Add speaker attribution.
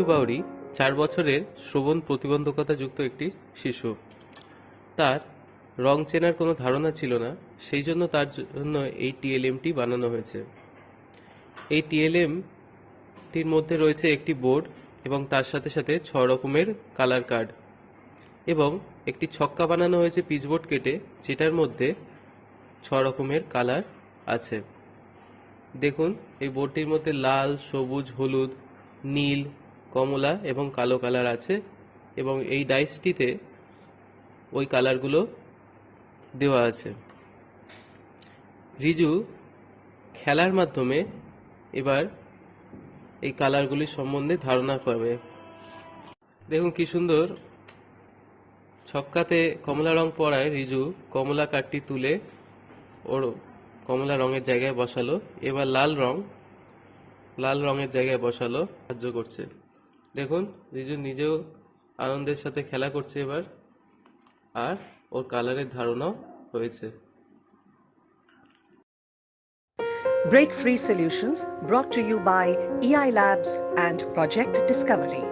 Speaker 1: রিজু বাউরি 4 বছরের শ্রবণ প্রতিবন্ধকতাযুক্ত একটি শিশু। তার রং চেনার কোনো ধারণা ছিল না, সেই জন্য তার জন্য এই টিএলএমটি বানানো হয়েছে। এই টিএলএমটির মধ্যে রয়েছে একটি বোর্ড এবং তার সাথে সাথে 6 রকমের কালার কার্ড এবং একটি ছক্কা বানানো হয়েছে পিচবোর্ড কেটে, যেটার মধ্যে 6 রকমের কালার আছে। দেখুন, এই বোর্ডটির মধ্যে লাল, সবুজ, হলুদ, নীল, কমলা এবং কালো কালার আছে এবং এই ডাইসটিতে ওই কালারগুলো দেওয়া আছে। রিজু খেলার মাধ্যমে এবার এই কালারগুলির সম্বন্ধে ধারণা পাবে। দেখুন কি সুন্দর, ছক্কাতে কমলা রং পড়ায় রিজু কমলা কার্ডটি তুলে ওর কমলা রঙের জায়গায় বসালো। এবার লাল রঙের জায়গায় বসালো, সাহায্য করছে। দেখুন, রিজু নিজেও আনন্দের সাথে খেলা করছে এবার, আর ওর কালারের ধারণাও হয়েছে।
Speaker 2: Break Free Solutions, brought to you by eiLabs and Project Discovery.